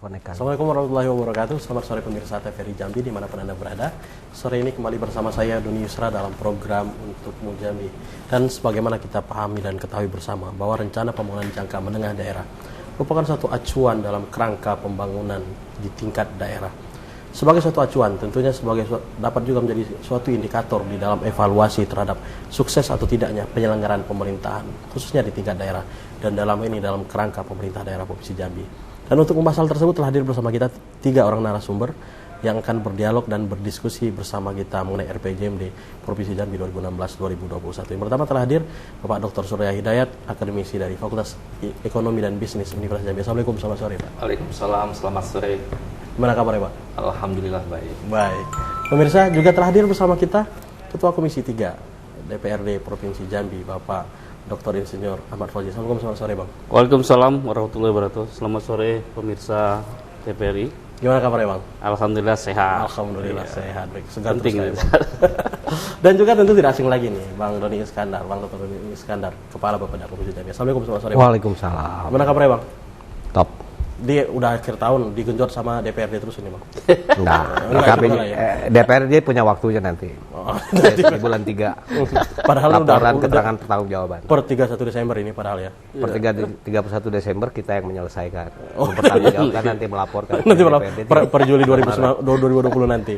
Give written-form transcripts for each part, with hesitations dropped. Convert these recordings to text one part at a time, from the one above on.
konekan. Assalamualaikum warahmatullahi wabarakatuh. Selamat sore pemirsa TVRI Jambi dimanapun Anda berada. Sore ini kembali bersama saya Doni Yusra dalam program Untukmu Jambi. Dan sebagaimana kita pahami dan ketahui bersama bahwa rencana pembangunan jangka menengah daerah merupakan satu acuan dalam kerangka pembangunan di tingkat daerah. Sebagai suatu acuan, tentunya dapat juga menjadi suatu indikator di dalam evaluasi terhadap sukses atau tidaknya penyelenggaraan pemerintahan, khususnya di tingkat daerah, dan dalam kerangka pemerintah daerah Provinsi Jambi. Dan untuk membahas hal tersebut telah hadir bersama kita 3 orang narasumber yang akan berdialog dan berdiskusi bersama kita mengenai RPJMD Provinsi Jambi 2016-2021. Yang pertama telah hadir Bapak Dr. Surya Hidayat, akademisi dari Fakultas Ekonomi dan Bisnis Universitas Jambi. Assalamualaikum, selamat sore Pak. Waalaikumsalam, selamat sore. Gimana kabarnya Pak? Alhamdulillah baik. Baik. Pemirsa, juga telah hadir bersama kita Ketua Komisi 3 DPRD Provinsi Jambi, Bapak Dr. Insinyur Ahmad Fauzi. Assalamualaikum, selamat sore Bang. Waalaikumsalam warahmatullahi wabarakatuh. Selamat sore pemirsa TVRI. Gimana kabarnya Bang? Alhamdulillah sehat. Alhamdulillah sehat. Baik, segar Penting terus Bang. Dan juga tentu tidak asing lagi nih, Bang Doni Iskandar, Bang Dr. Doni Iskandar, Kepala Bapeda Provinsi Jambi. Assalamualaikum, selamat sore Bang. Waalaikumsalam. Gimana kabarnya Bang? Top. Dia udah akhir tahun digenjot sama DPRD terus ini Bang. Enggak, DPRD punya waktunya nanti. Di bulan 3. Padahal laporan keterangan pertanggungjawaban. Per 31 Desember ini padahal ya. Per 31 Desember kita yang menyelesaikan. Mempertanggungjawabkan nanti melaporkan. Nanti per Juli 2020 nanti.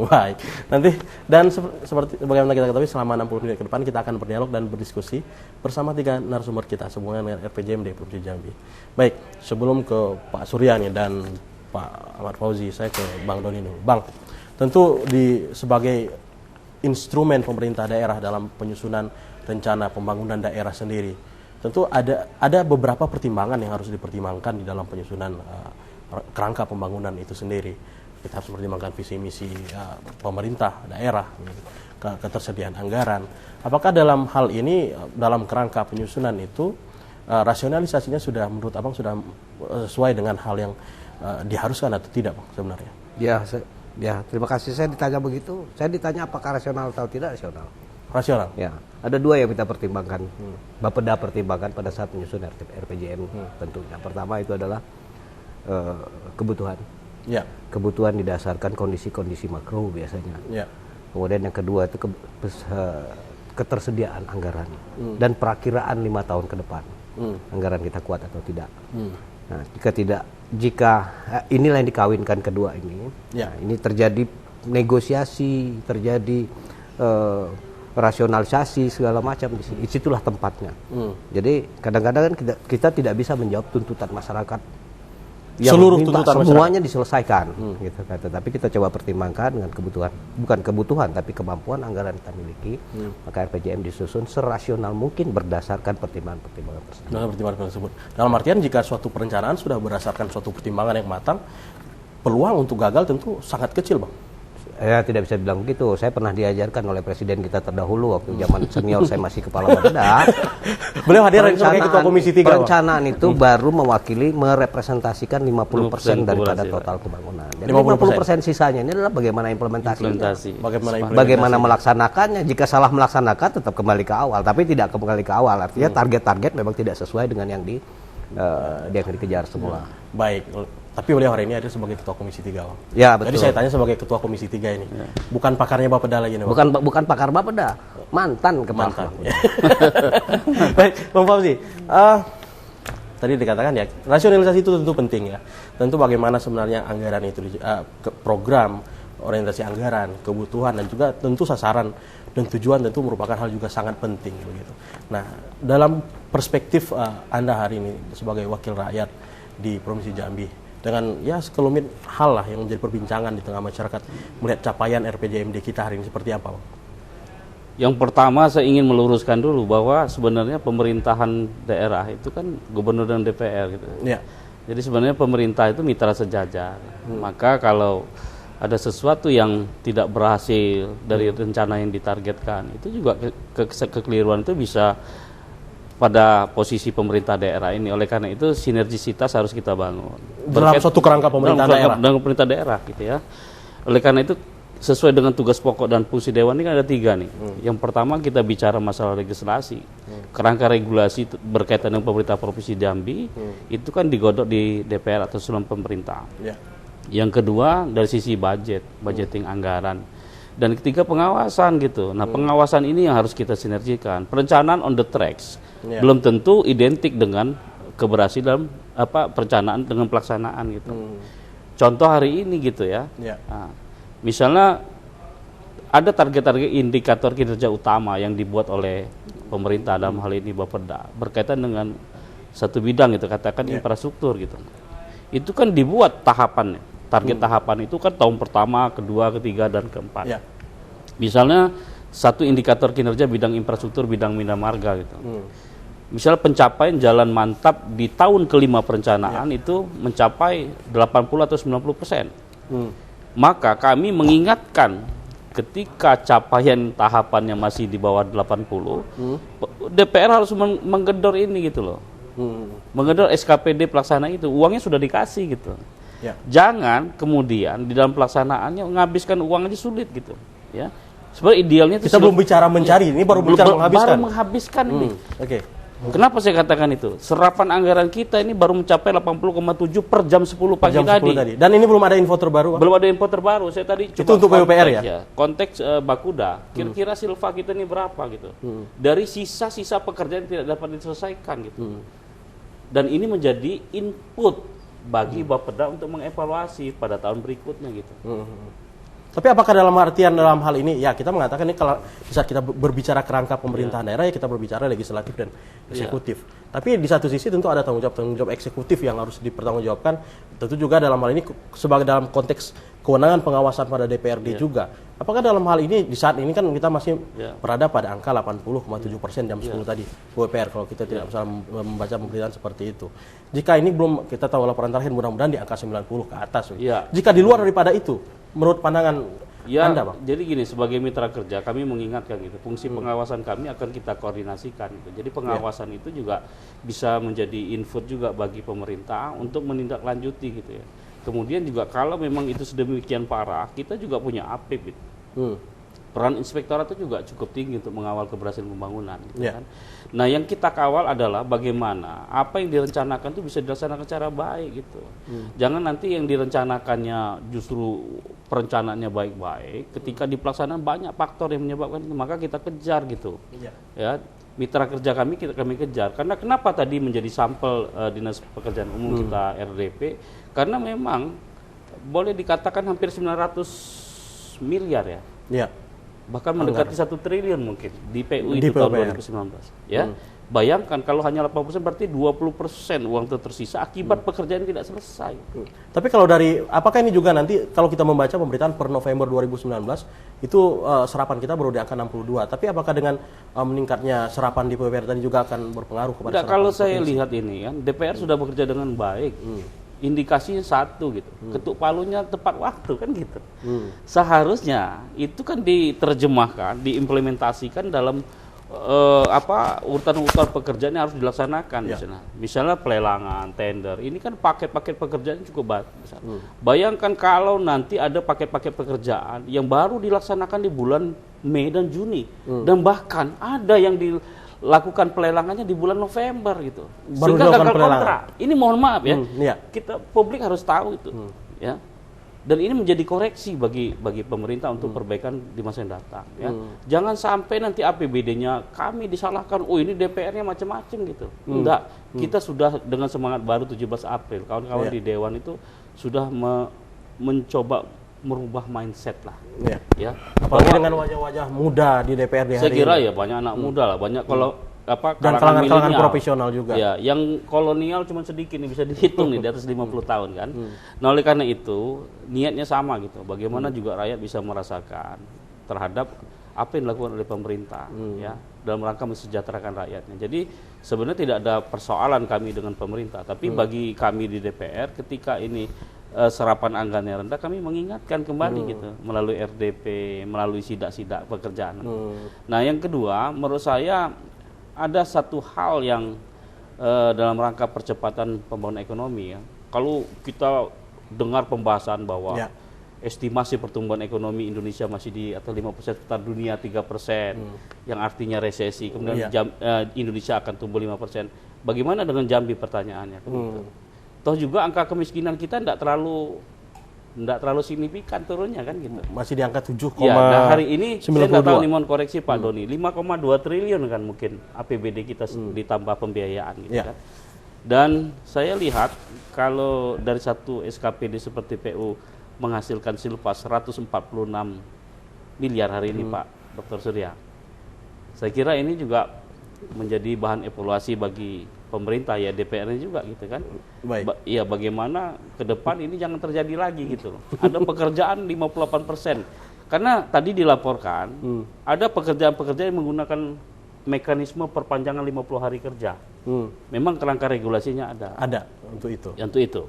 Baik. Nanti dan seperti bagaimana kita ketahui selama 60 menit ke depan kita akan berdialog dan berdiskusi bersama 3 narasumber kita sehubungan dengan RPJMD Provinsi Jambi. Baik, sebelum ke Pak Surya nih dan Pak Ahmad Fauzi, saya ke Bang Doni dulu. Bang, tentu sebagai instrumen pemerintah daerah dalam penyusunan rencana pembangunan daerah sendiri, tentu ada beberapa pertimbangan yang harus dipertimbangkan di dalam penyusunan kerangka pembangunan itu sendiri. Kita harus mempertimbangkan visi misi pemerintah daerah, ketersediaan anggaran. Apakah dalam hal ini dalam kerangka penyusunan itu rasionalisasinya sudah menurut Abang sudah sesuai dengan hal yang diharuskan atau tidak Bang sebenarnya? Ya, terima kasih. Saya ditanya begitu. Saya ditanya apakah rasional atau tidak rasional. Rasional? Ya, ada 2 yang kita pertimbangkan. Bapeda pertimbangkan pada saat menyusun RPJM tentunya. Pertama itu adalah kebutuhan. Ya. Kebutuhan didasarkan kondisi-kondisi makro biasanya. Ya. Kemudian yang kedua itu ketersediaan anggaran dan perakiraan 5 tahun ke depan. Anggaran kita kuat atau tidak. Nah, jika inilah yang dikawinkan kedua ini, nah, ini terjadi negosiasi, terjadi rasionalisasi segala macam di sini. Disitulah tempatnya. Jadi kadang-kadang kan kita tidak bisa menjawab tuntutan masyarakat yang seluruh tuntutan semuanya diselesaikan, gitu kan. Tetapi kita coba pertimbangkan dengan bukan kebutuhan, tapi kemampuan anggaran kita miliki. Maka RPJM disusun serasional mungkin berdasarkan pertimbangan-pertimbangan tersebut. Dalam artian jika suatu perencanaan sudah berdasarkan suatu pertimbangan yang matang, peluang untuk gagal tentu sangat kecil, Bang. Saya tidak bisa bilang begitu. Saya pernah diajarkan oleh presiden kita terdahulu waktu zaman senior saya masih kepala Bapeda. Beliau hadir sebagai ketua Komisi 3. Perencanaan itu baru merepresentasikan 50% daripada total pembangunan. Jadi 50% sisanya ini adalah bagaimana implementasinya. Bagaimana melaksanakannya. Jika salah melaksanakan tetap kembali ke awal, tapi tidak kembali ke awal. Artinya target-target memang tidak sesuai dengan yang dikejar semula. Baik. Tapi beliau hari ini ada sebagai ketua Komisi 3, Bang. Ya, betul. Jadi saya tanya sebagai ketua Komisi 3 ini. Ya. Bukan pakarnya Bapeda lagi nih, Bang. Bukan pakar Bapeda, mantan kepala. Mantan. Ya. Baik, Bang Fauzi. Tadi dikatakan ya, rasionalisasi itu tentu penting ya. Tentu bagaimana sebenarnya anggaran itu program, orientasi anggaran, kebutuhan dan juga tentu sasaran dan tujuan tentu merupakan hal juga sangat penting begitu. Nah, dalam perspektif Anda hari ini sebagai wakil rakyat di Provinsi Jambi, dengan ya sekelumit hal lah yang menjadi perbincangan di tengah masyarakat melihat capaian RPJMD kita hari ini seperti apa, Bang? Yang pertama saya ingin meluruskan dulu bahwa sebenarnya pemerintahan daerah itu kan gubernur dan DPR gitu. Ya. Jadi sebenarnya pemerintah itu mitra sejajar. Maka kalau ada sesuatu yang tidak berhasil dari rencana yang ditargetkan, itu juga kekeliruan itu bisa pada posisi pemerintah daerah ini. Oleh karena itu sinergisitas harus kita bangun dalam suatu kerangka pemerintahan daerah. Dalam pemerintah daerah gitu ya. Oleh karena itu sesuai dengan tugas pokok dan fungsi Dewan ini kan ada 3 nih. Yang pertama kita bicara masalah legislasi. Kerangka regulasi berkaitan dengan pemerintah Provinsi Jambi itu kan digodok di DPR atau usulan pemerintah. Yang kedua dari sisi budgeting anggaran. Dan ketiga pengawasan gitu. Nah pengawasan ini yang harus kita sinergikan. Perencanaan on the tracks belum tentu identik dengan keberhasilan perencanaan dengan pelaksanaan gitu. Contoh hari ini gitu ya. Nah, misalnya ada target-target indikator kinerja utama yang dibuat oleh pemerintah dalam hal ini Bapeda berkaitan dengan satu bidang gitu, katakan infrastruktur gitu. Itu kan dibuat tahapannya. Target tahapan itu kan tahun pertama, kedua, ketiga, dan keempat. Misalnya satu indikator kinerja bidang infrastruktur, bidang bina marga gitu. Misalnya pencapaian jalan mantap di tahun kelima perencanaan itu mencapai 80 atau 90%. Maka kami mengingatkan ketika capaian tahapannya masih di bawah 80, DPR harus menggedor ini gitu loh. Menggedor SKPD pelaksana itu, uangnya sudah dikasih gitu. Jangan kemudian di dalam pelaksanaannya menghabiskan uang aja sulit gitu, ya. Sebenarnya idealnya kita belum bicara mencari, ini baru bicara menghabiskan. Baru menghabiskan ini. Kenapa saya katakan itu? Serapan anggaran kita ini baru mencapai 80,7 per jam 10 pagi tadi. Dan ini belum ada info terbaru, Pak? Belum ada info terbaru. Saya tadi coba itu untuk PUPR ya? Konteks Bakuda, kira-kira silva kita ini berapa gitu. Dari sisa-sisa pekerjaan yang tidak dapat diselesaikan gitu. Dan ini menjadi input bagi Bapeda untuk mengevaluasi pada tahun berikutnya gitu. Tapi apakah dalam hal ini ya kita mengatakan ini kalau saat kita berbicara kerangka pemerintahan daerah ya kita berbicara legislatif dan eksekutif. Tapi di satu sisi tentu ada tanggung jawab eksekutif yang harus dipertanggungjawabkan. Tentu juga dalam hal ini sebagai dalam konteks kewenangan pengawasan pada DPRD juga. Apakah dalam hal ini di saat ini kan kita masih berada pada angka 80,7% jam 10 tadi PUPR kalau kita tidak bisa membaca pemberitaan seperti itu. Jika ini belum kita tahu laporan terakhir mudah-mudahan di angka 90 ke atas. Jika di luar daripada itu menurut pandangan Anda, Bang? Jadi gini, sebagai mitra kerja kami mengingatkan gitu, fungsi pengawasan kami akan kita koordinasikan gitu. Jadi pengawasan itu juga bisa menjadi input juga bagi pemerintah untuk menindaklanjuti gitu ya. Kemudian juga kalau memang itu sedemikian parah, kita juga punya APIP gitu. Peran inspektorat itu juga cukup tinggi untuk mengawal keberhasilan pembangunan gitu kan. Nah, yang kita kawal adalah bagaimana apa yang direncanakan itu bisa dilaksanakan secara baik gitu. Jangan nanti yang direncanakannya justru perencanaannya baik-baik, ketika di pelaksanaan banyak faktor yang menyebabkan itu, maka kita kejar gitu. Ya, mitra kerja kami kejar. Karena kenapa tadi menjadi sampel Dinas Pekerjaan Umum kita RDP? Karena memang boleh dikatakan hampir 900 miliar ya. Bahkan mendekati 1 triliun mungkin di PU itu tahun 2019 ya. Bayangkan kalau hanya 80% berarti 20% uang itu tersisa akibat pekerjaan tidak selesai. Tapi kalau dari apakah ini juga nanti kalau kita membaca pemberitaan per November 2019 itu serapan kita baru di angka 62. Tapi apakah dengan meningkatnya serapan di PUPR tadi juga akan berpengaruh kepada serapan? Kalau saya lihat ini kan DPR sudah bekerja dengan baik. Indikasinya satu gitu, ketuk palunya tepat waktu kan gitu. Seharusnya itu kan diterjemahkan, diimplementasikan dalam urutan-urutan pekerjaan yang harus dilaksanakan. Misalnya pelelangan, tender, ini kan paket-paket pekerjaan cukup besar. Bayangkan kalau nanti ada paket-paket pekerjaan yang baru dilaksanakan di bulan Mei dan Juni, dan bahkan ada yang lakukan pelelangannya di bulan November gitu. Sehingga gagal kontrak. Ini mohon maaf ya. Kita publik harus tahu itu ya. Dan ini menjadi koreksi bagi pemerintah untuk perbaikan di masa yang datang ya. Jangan sampai nanti APBD-nya kami disalahkan, oh ini DPR-nya macam-macam gitu. Enggak. Kita sudah dengan semangat baru 17 April kawan-kawan di Dewan itu sudah mencoba merubah mindset lah. Ya. Apalagi dengan wajah-wajah muda di DPRD hari ini. Saya kira ya banyak anak muda lah, banyak kalau dan kalangan profesional juga. Ya, yang kolonial cuma sedikit nih bisa dihitung nih di atas 50 tahun kan. Nah, oleh karena itu niatnya sama gitu. Bagaimana juga rakyat bisa merasakan terhadap apa yang dilakukan oleh pemerintah ya dalam rangka mensejahterakan rakyatnya. Jadi sebenarnya tidak ada persoalan kami dengan pemerintah, tapi bagi kami di DPR ketika ini serapan anggarannya rendah, kami mengingatkan kembali gitu melalui RDP, melalui sidak-sidak pekerjaan. Nah, yang kedua, menurut saya ada satu hal yang dalam rangka percepatan pembangunan ekonomi ya. Kalau kita dengar pembahasan bahwa estimasi pertumbuhan ekonomi Indonesia masih di atas 5%, sekitar dunia 3%, yang artinya resesi. Kemudian Indonesia akan tumbuh 5%. Bagaimana dengan Jambi pertanyaannya? Toh juga angka kemiskinan kita tidak terlalu signifikan turunnya kan gitu. Masih di angka 7,92. Ya, nah hari ini saya nggak tahu nih, mohon koreksi Pak Doni, 5,2 triliun kan mungkin APBD kita ditambah pembiayaan gitu kan. Dan saya lihat kalau dari satu SKPD seperti PU menghasilkan silpa 146 miliar hari ini Pak Dr. Surya. Saya kira ini juga menjadi bahan evaluasi bagi pemerintah ya, DPR-nya juga gitu kan. Iya, bagaimana ke depan ini jangan terjadi lagi gitu loh. Ada pekerjaan 58%. Karena tadi dilaporkan ada pekerjaan-pekerjaan yang menggunakan mekanisme perpanjangan 50 hari kerja. Memang kerangka regulasinya ada. Ada untuk itu. Untuk itu.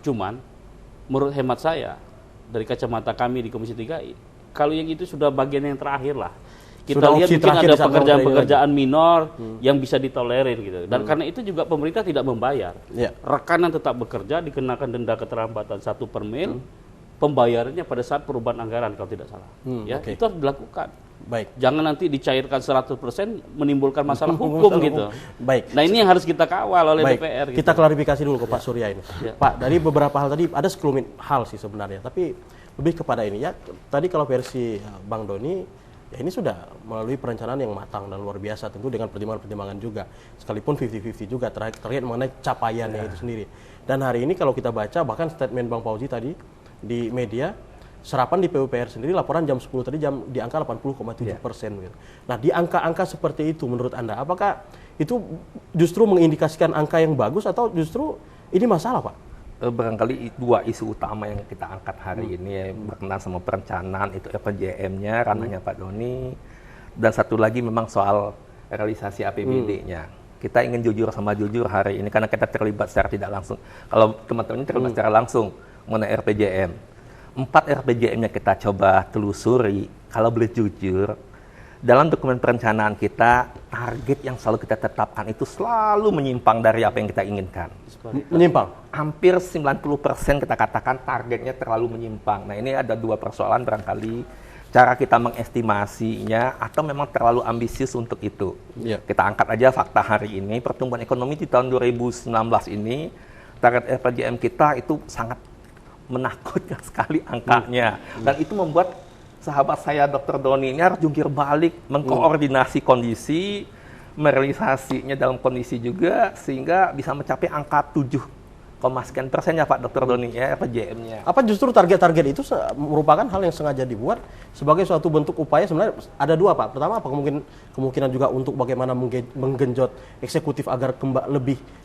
Cuman menurut hemat saya dari kacamata kami di Komisi 3, kalau yang itu sudah bagian yang terakhir lah. Kita sudah lihat mungkin ada pekerjaan-pekerjaan lagi. Minor yang bisa ditolerir gitu. Dan karena itu juga pemerintah tidak membayar. Rekanan tetap bekerja, dikenakan denda keterlambatan 1 per mil, pembayarannya pada saat perubahan anggaran kalau tidak salah. Itu harus dilakukan. Jangan nanti dicairkan 100% menimbulkan masalah hukum gitu. Nah ini yang harus kita kawal oleh DPR. Kita klarifikasi dulu ke Pak Surya ini. Pak, dari beberapa hal tadi ada sekelumit hal sih sebenarnya, tapi lebih kepada ini ya. Tadi kalau versi Bang Doni, ya ini sudah melalui perencanaan yang matang dan luar biasa, tentu dengan pertimbangan-pertimbangan juga, sekalipun 50-50 juga terkait mengenai capaiannya itu sendiri. Dan hari ini kalau kita baca bahkan statement Bang Fauzi tadi di media, serapan di PUPR sendiri laporan jam 10 tadi di angka 80,7%. Gitu. Nah di angka-angka seperti itu menurut Anda, apakah itu justru mengindikasikan angka yang bagus atau justru ini masalah Pak? Barangkali 2 isu utama yang kita angkat hari ini ya, berkenaan sama perencanaan itu RPJM-nya, ranahnya Pak Doni, dan satu lagi memang soal realisasi APBD-nya. Kita ingin jujur sama jujur hari ini karena kita terlibat secara tidak langsung. Kalau teman-teman ini terlibat secara langsung mengenai RPJM. 4 RPJM-nya kita coba telusuri, kalau boleh jujur, dalam dokumen perencanaan kita, target yang selalu kita tetapkan itu selalu menyimpang dari apa yang kita inginkan. Menyimpang? Hampir 90% kita katakan targetnya terlalu menyimpang. Nah ini ada 2 persoalan barangkali, cara kita mengestimasinya atau memang terlalu ambisius untuk itu. Kita angkat aja fakta hari ini, pertumbuhan ekonomi di tahun 2019 ini, target RPJM kita itu sangat menakutkan sekali angkanya. Dan itu membuat sahabat saya Dr. Doni ini harus jungkir balik, mengkoordinasi kondisi, merealisasinya dalam kondisi juga, sehingga bisa mencapai angka 7,sekian% ya Pak Dr. Doni ya RPJM-nya. Apa justru target-target itu merupakan hal yang sengaja dibuat sebagai suatu bentuk upaya? Sebenarnya ada 2 Pak. Pertama apa kemungkinan juga untuk bagaimana menggenjot eksekutif agar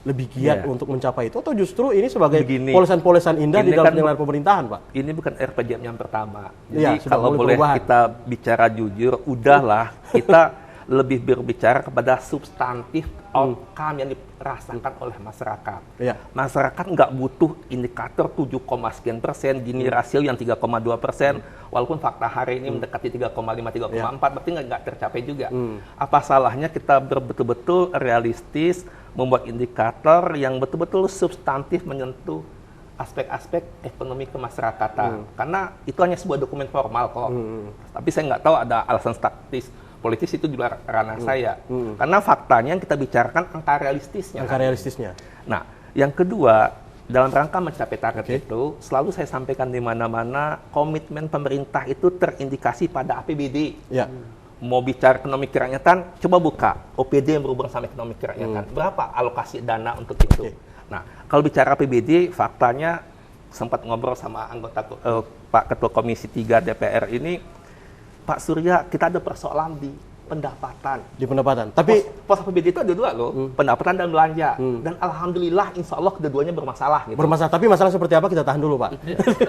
lebih giat untuk mencapai itu, atau justru ini sebagai polesan-polesan indah di dalam penyelenggaraan pemerintahan Pak? Ini bukan RPJM yang pertama. Jadi kalau boleh kita bicara jujur, udahlah kita lebih berbicara kepada substantif outcome yang dirasakan oleh masyarakat. Masyarakat nggak butuh indikator 7,sekian%, Gini rasio yang 3,2%, walaupun fakta hari ini mendekati 3,5, 3,4, berarti nggak tercapai juga. Apa salahnya kita betul-betul realistis, membuat indikator yang betul-betul substantif menyentuh aspek-aspek ekonomi kemasyarakatan. Karena itu hanya sebuah dokumen formal kok. Tapi saya nggak tahu ada alasan statis politis itu di luar ranah saya. Karena faktanya yang kita bicarakan angka realistisnya. Angka realistisnya. Nah, yang kedua, dalam rangka mencapai target itu, selalu saya sampaikan di mana-mana, komitmen pemerintah itu terindikasi pada APBD. Mau bicara ekonomi kerakyatan, coba buka OPD yang berhubungan sama ekonomi kerakyatan. Berapa alokasi dana untuk itu? Nah, kalau bicara APBD, faktanya sempat ngobrol sama anggota Pak Ketua Komisi 3 DPR ini, Pak Surya, kita ada persoalan di pendapatan. Di pendapatan. Tapi pos APBD itu ada 2 loh, pendapatan dan belanja. Dan alhamdulillah, insya Allah kedua-duanya bermasalah. Gitu. Bermasalah. Tapi masalah seperti apa kita tahan dulu Pak.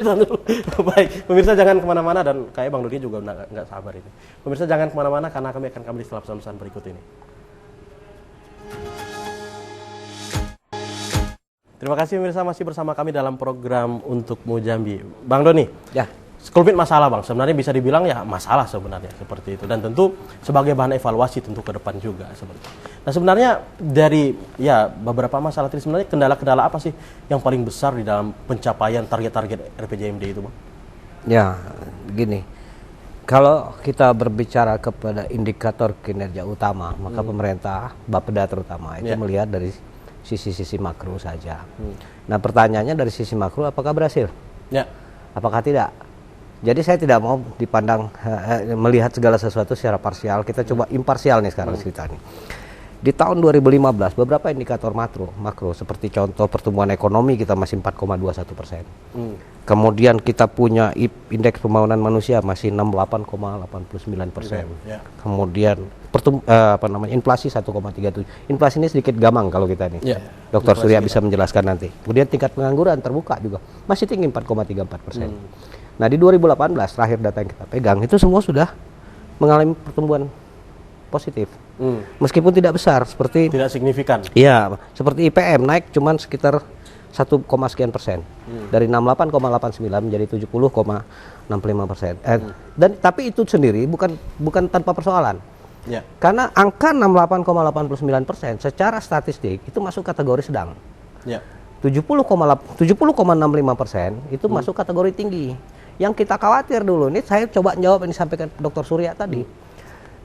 Tahan dulu. Baik, pemirsa jangan kemana-mana, dan kayak Bang Doni juga nggak sabar ini. Pemirsa jangan kemana-mana karena kami akan kembali setelah pesan-pesan berikut ini. Terima kasih pemirsa, masih bersama kami dalam program Untukmu Jambi. Bang Doni. Sekelumit masalah Bang, sebenarnya bisa dibilang ya masalah sebenarnya seperti itu, dan tentu sebagai bahan evaluasi tentu ke depan juga seperti itu. Nah sebenarnya dari beberapa masalah tadi, sebenarnya kendala-kendala apa sih yang paling besar di dalam pencapaian target-target RPJMD itu Bang? Ya, gini. Kalau kita berbicara kepada indikator kinerja utama, maka pemerintah, Bapeda terutama, itu melihat dari sisi-sisi makro saja. Nah, pertanyaannya dari sisi makro, apakah berhasil? Ya. Apakah tidak? Jadi saya tidak mau dipandang melihat segala sesuatu secara parsial. Kita coba imparsial nih sekarang ceritanya. Di tahun 2015 beberapa indikator makro seperti contoh pertumbuhan ekonomi kita masih 4,21%. Kemudian kita punya indeks pembangunan manusia masih 68,89%. Kemudian inflasi 1,37. Inflasi ini sedikit gamang kalau kita nih. Dr. Surya bisa menjelaskan nanti. Kemudian tingkat pengangguran terbuka juga masih tinggi 4,34%. Nah, di 2018 terakhir data yang kita pegang itu semua sudah mengalami pertumbuhan positif. Meskipun tidak besar seperti tidak signifikan. Iya, seperti IPM naik cuman sekitar 1, sekian persen. Dari 68,89 menjadi 70,65%. Dan tapi itu sendiri bukan tanpa persoalan. Ya. Karena angka 68,89% secara statistik itu masuk kategori sedang. Ya. 70,65% itu masuk kategori tinggi. Yang kita khawatir dulu, ini saya coba jawab yang disampaikan Dr. Surya tadi.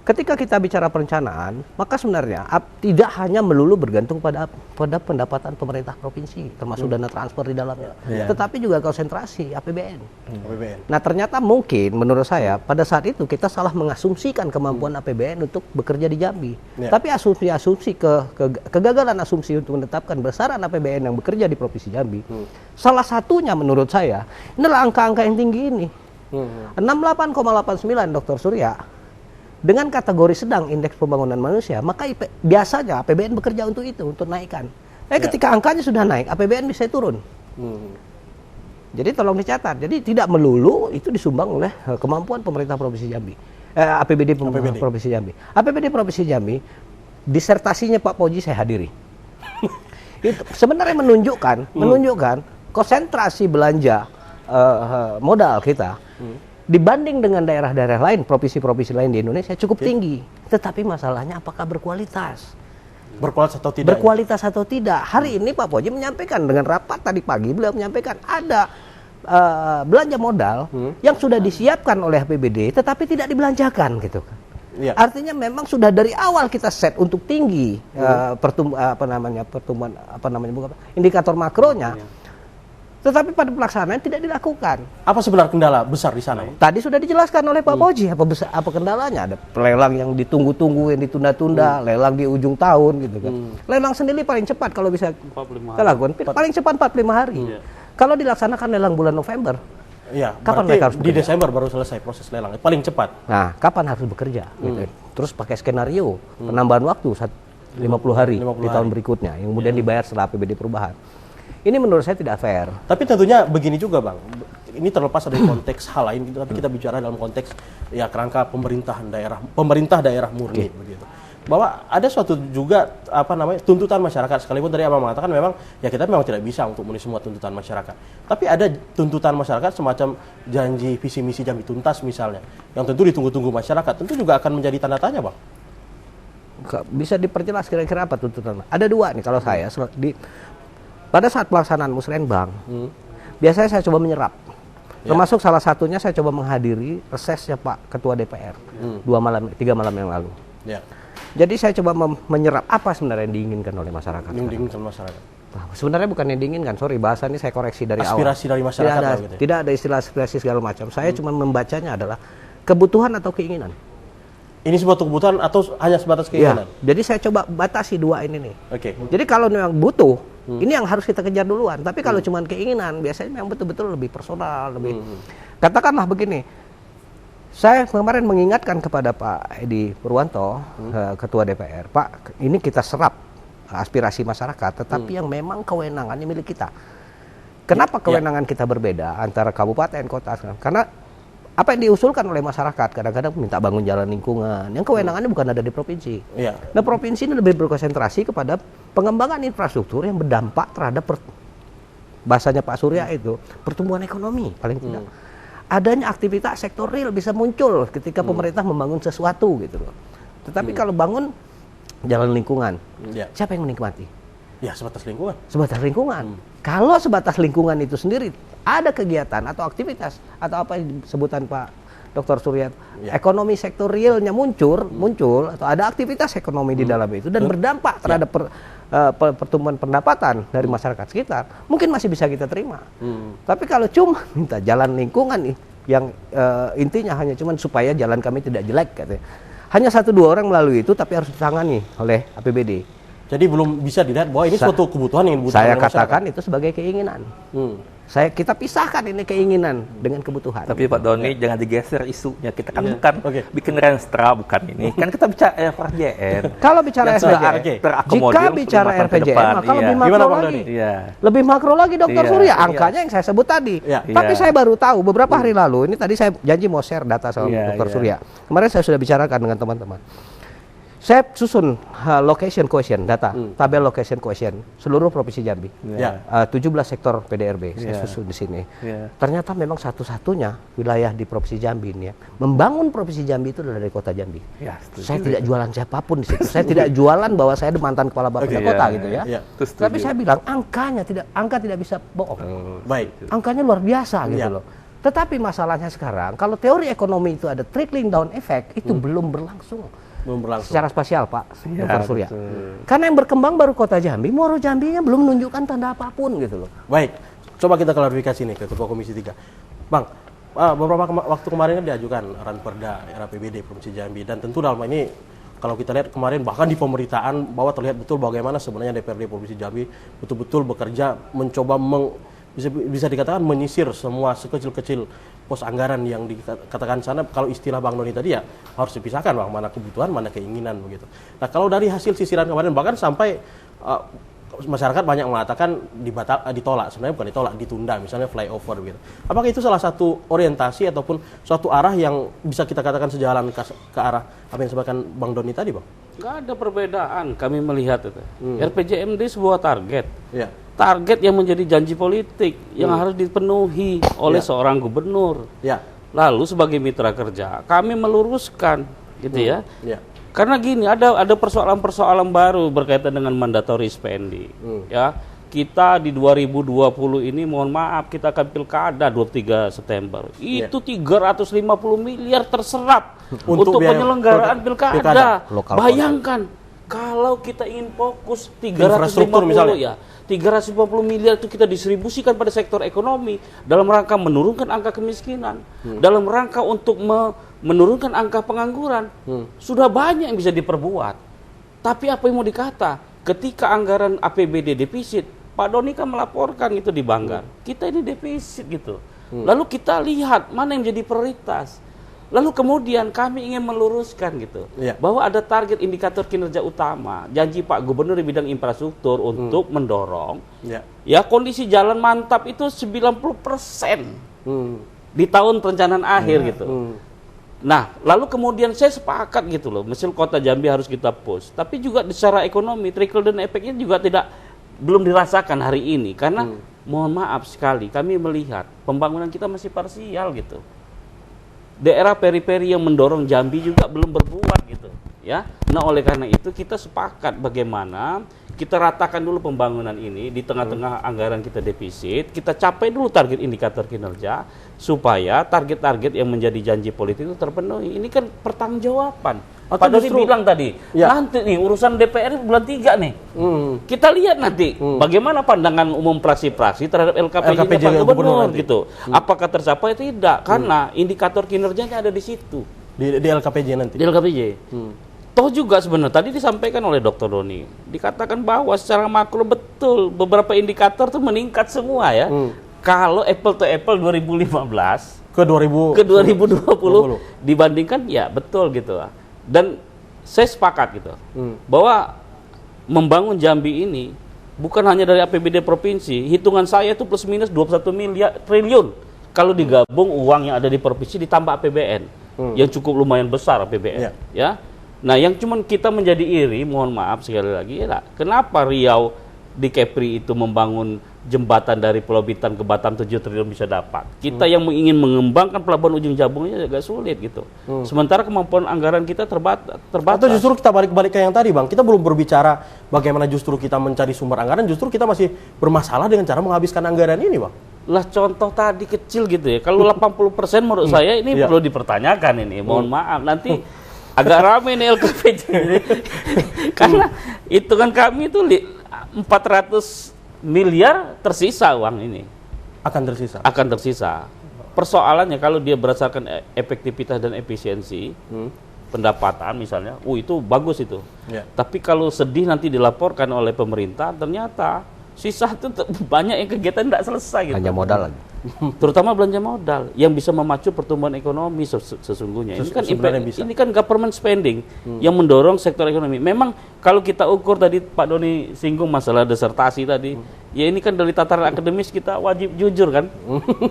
Ketika kita bicara perencanaan, maka sebenarnya tidak hanya melulu bergantung pada pendapatan pemerintah provinsi, termasuk dana transfer di dalamnya, tetapi juga konsentrasi APBN. Nah, ternyata mungkin menurut saya pada saat itu kita salah mengasumsikan kemampuan APBN untuk bekerja di Jambi. Tapi asumsi kegagalan asumsi untuk menetapkan besaran APBN yang bekerja di Provinsi Jambi, salah satunya menurut saya inilah angka-angka yang tinggi ini. 68,89 Dr. Surya. Dengan kategori sedang indeks pembangunan manusia, maka biasanya APBN bekerja untuk itu, untuk naikkan. Ketika angkanya sudah naik, APBN bisa turun. Jadi tolong dicatat. Jadi tidak melulu itu disumbang oleh kemampuan pemerintah Provinsi Jambi. APBD Provinsi Jambi. APBD Provinsi Jambi, disertasinya Pak Poji saya hadiri. Itu sebenarnya menunjukkan konsentrasi belanja modal kita. Dibanding dengan daerah-daerah lain, provinsi-provinsi lain di Indonesia cukup tinggi. Tetapi masalahnya apakah berkualitas? Berkualitas atau tidak? Berkualitas atau tidak. Hari ini Pak Poji menyampaikan dengan rapat tadi pagi, beliau menyampaikan ada belanja modal yang sudah disiapkan oleh APBD tetapi tidak dibelanjakan gitu kan. Artinya memang sudah dari awal kita set untuk tinggi indikator makronya. Tetapi pada pelaksanaan tidak dilakukan. Apa sebenarnya kendala besar di sana? Tadi sudah dijelaskan oleh Pak Poji apa kendalanya. Ada lelang yang ditunggu-tunggu, yang ditunda-tunda, lelang di ujung tahun gitu kan. Lelang sendiri paling cepat kalau bisa kita lakukan, paling cepat 45 hari. Kalau dilaksanakan lelang bulan November, kapan mereka harus di Desember baru selesai proses lelang, paling cepat. Nah, kapan harus bekerja? Gitu. Terus pakai skenario penambahan waktu 50 hari di tahun berikutnya, yang kemudian dibayar setelah APBD perubahan. Ini menurut saya tidak fair. Tapi tentunya begini juga, Bang. Ini terlepas dari konteks hal lain gitu, tapi kita bicara dalam konteks kerangka pemerintah daerah murni begitu. Bahwa ada suatu juga tuntutan masyarakat, sekalipun tadi Abang mengatakan memang kita memang tidak bisa untuk memenuhi semua tuntutan masyarakat. Tapi ada tuntutan masyarakat semacam janji visi misi Jambi tuntas misalnya, yang tentu ditunggu-tunggu masyarakat, tentu juga akan menjadi tanda tanya, Bang. Bisa diperjelas kira-kira apa tuntutan? Ada dua nih kalau saya pada saat pelaksanaan musrenbang, biasanya saya coba menyerap. Termasuk salah satunya saya coba menghadiri resesnya Pak Ketua DPR 3 malam yang lalu. Jadi saya coba menyerap apa sebenarnya yang diinginkan oleh masyarakat. Sebenarnya bukan yang diinginkan, bahasa ini saya koreksi dari awal. Aspirasi dari masyarakat. Tidak ada istilah aspirasi segala macam. Saya cuma membacanya adalah kebutuhan atau keinginan. Ini sebuah kebutuhan atau hanya sebatas keinginan? Jadi saya coba batasi dua ini nih. Jadi kalau memang butuh, ini yang harus kita kejar duluan. Tapi kalau cuma keinginan, biasanya memang betul-betul lebih personal, Katakanlah begini, saya kemarin mengingatkan kepada Pak Edi Purwanto, Ketua DPR, Pak, ini kita serap aspirasi masyarakat, tetapi yang memang kewenangannya milik kita. Kenapa kewenangan kita berbeda antara kabupaten, kota? Karena apa yang diusulkan oleh masyarakat kadang-kadang minta bangun jalan lingkungan yang kewenangannya bukan ada di provinsi. Nah, provinsi ini lebih berkonsentrasi kepada pengembangan infrastruktur yang berdampak terhadap bahasanya Pak Surya itu pertumbuhan ekonomi paling tidak. Adanya aktivitas sektor real bisa muncul ketika pemerintah membangun sesuatu gitu loh. Tetapi kalau bangun jalan lingkungan, siapa yang menikmati? Sebatas lingkungan. Sebatas lingkungan. Kalau sebatas lingkungan itu sendiri ada kegiatan atau aktivitas atau apa yang sebutan Pak Dr. Surya, ekonomi sektor realnya muncul atau ada aktivitas ekonomi di dalam itu dan berdampak terhadap pertumbuhan pendapatan dari masyarakat sekitar, mungkin masih bisa kita terima. Tapi kalau cuma minta jalan lingkungan yang intinya hanya cuma supaya jalan kami tidak jelek katanya. Hanya 1-2 orang melalui itu tapi harus ditangani oleh APBD. Jadi belum bisa dilihat bahwa ini suatu kebutuhan yang dibutuhkan saya oleh katakan masyarakat. itu sebagai keinginan. Kita pisahkan ini keinginan dengan kebutuhan. Tapi Pak Doni jangan digeser isunya. Kita kan bukan bikin Renstra, bukan ini. Kan kita bicara RPJM. Kalau bicara RPJM, jika bicara RPJM, maka lebih makro lagi. Lebih makro lagi Dr. Surya, angkanya yang saya sebut tadi. Tapi saya baru tahu beberapa hari lalu, ini tadi saya janji mau share data sama Dr. Surya. Kemarin saya sudah bicarakan dengan teman-teman. Saya susun location quotient data, tabel location quotient seluruh provinsi Jambi. 17 sektor PDRB saya susun di sini. Ternyata memang satu-satunya wilayah di provinsi Jambi ini membangun provinsi Jambi itu dari kota Jambi. Saya tidak jualan siapapun di situ. Saya tidak jualan bahwa saya mantan kepala Bapeda kota gitu ya. Tapi saya bilang angka tidak bisa bohong. Angkanya luar biasa gitu loh. Tetapi masalahnya sekarang kalau teori ekonomi itu ada trickling down effect itu belum berlangsung. Secara spasial Pak Dr. Surya. Karena yang berkembang baru kota Jambi, Muaro Jambinya belum menunjukkan tanda apapun gitu loh. Baik, coba kita klarifikasi nih ke Ketua Komisi 3. Bang, beberapa waktu kemarin kan diajukan Ranperda RAPBD Provinsi Jambi dan tentu dalam ini kalau kita lihat kemarin bahkan di pemberitaan bahwa terlihat betul bagaimana sebenarnya DPRD Provinsi Jambi betul-betul bekerja mencoba bisa dikatakan menyisir semua sekecil-kecil pos anggaran yang dikatakan sana, kalau istilah Bang Doni tadi ya harus dipisahkan Bang, mana kebutuhan, mana keinginan begitu. Nah kalau dari hasil sisiran kemarin bahkan sampai masyarakat banyak mengatakan ditolak, sebenarnya bukan ditolak, ditunda misalnya flyover gitu. Apakah itu salah satu orientasi ataupun suatu arah yang bisa kita katakan sejalan ke arah apa yang disampaikan Bang Doni tadi Bang? Nggak ada perbedaan kami melihat itu. RPJMD sebuah target. Target yang menjadi janji politik yang harus dipenuhi oleh seorang gubernur. Lalu sebagai mitra kerja kami meluruskan gitu ya. Karena gini ada persoalan-persoalan baru berkaitan dengan mandatory spending. Ya, kita di 2020 ini mohon maaf kita akan pilkada 23 September. Itu 350 miliar terserap untuk penyelenggaraan pilkada. Bayangkan kalau kita ingin fokus 350 ya. 350 miliar itu kita distribusikan pada sektor ekonomi dalam rangka menurunkan angka kemiskinan, dalam rangka untuk menurunkan angka pengangguran. Sudah banyak yang bisa diperbuat. Tapi apa yang mau dikata? Ketika anggaran APBD defisit, Pak Doni kan melaporkan itu di Banggar. Kita ini defisit gitu. Lalu kita lihat mana yang menjadi prioritas. Lalu kemudian kami ingin meluruskan gitu bahwa ada target indikator kinerja utama, janji Pak Gubernur di bidang infrastruktur untuk mendorong ya kondisi jalan mantap itu 90% di tahun perencanaan akhir gitu. Nah, lalu kemudian saya sepakat gitu loh, misal kota Jambi harus kita push, tapi juga secara ekonomi trickle down effect-nya juga belum dirasakan hari ini karena mohon maaf sekali kami melihat pembangunan kita masih parsial gitu. Daerah periferi yang mendorong Jambi juga belum berbuat gitu ya. Nah oleh karena itu kita sepakat bagaimana kita ratakan dulu pembangunan ini di tengah-tengah anggaran kita defisit, kita capai dulu target indikator kinerja supaya target-target yang menjadi janji politik itu terpenuhi. Ini kan pertanggungjawaban. Pak Doni bilang tadi, nanti nih urusan DPR bulan 3 nih. Kita lihat nanti bagaimana pandangan umum praksi-praksi terhadap LKPJ Pak Gubernur gitu. Apakah tercapai atau tidak? Karena indikator kinerjanya ada di situ. Di LKPJ nanti. Di LKPJ. Toh juga sebenarnya tadi disampaikan oleh Dr. Doni, dikatakan bahwa secara makro betul beberapa indikator tuh meningkat semua ya. Kalau apple to apple 2015 ke 2020 dibandingkan ya betul gitu. Dan saya sepakat gitu bahwa membangun Jambi ini bukan hanya dari APBD provinsi, hitungan saya itu plus minus 21 triliun kalau digabung uang yang ada di provinsi ditambah APBN yang cukup lumayan besar APBN ya. Nah yang cuman kita menjadi iri, mohon maaf sekali lagi ya, kenapa Riau di Kepri itu membangun jembatan dari Pulau Bintan ke Batam 7 triliun bisa dapat. Kita yang ingin mengembangkan pelabuhan Ujung Jabungnya agak sulit gitu. Sementara kemampuan anggaran kita terbatas. Atau justru kita balik ke yang tadi Bang, kita belum berbicara bagaimana justru kita mencari sumber anggaran, justru kita masih bermasalah dengan cara menghabiskan anggaran ini Bang. Lah contoh tadi kecil gitu ya. Kalau 80% menurut saya ini perlu dipertanyakan ini. Mohon maaf nanti agak ramai nih LKPJ. Karena hitungan kami itu 400 miliar tersisa uang ini. Akan tersisa. Persoalannya kalau dia berdasarkan efektivitas dan efisiensi pendapatan misalnya, itu bagus itu. Tapi kalau sedih nanti dilaporkan oleh pemerintah, ternyata sisa itu banyak yang kegiatan tidak selesai gitu. Hanya modal lagi. Terutama belanja modal yang bisa memacu pertumbuhan ekonomi sesungguhnya. Ini kan government spending yang mendorong sektor ekonomi. Memang kalau kita ukur tadi Pak Doni singgung masalah desertasi tadi, ya ini kan dari tataran akademis kita wajib jujur kan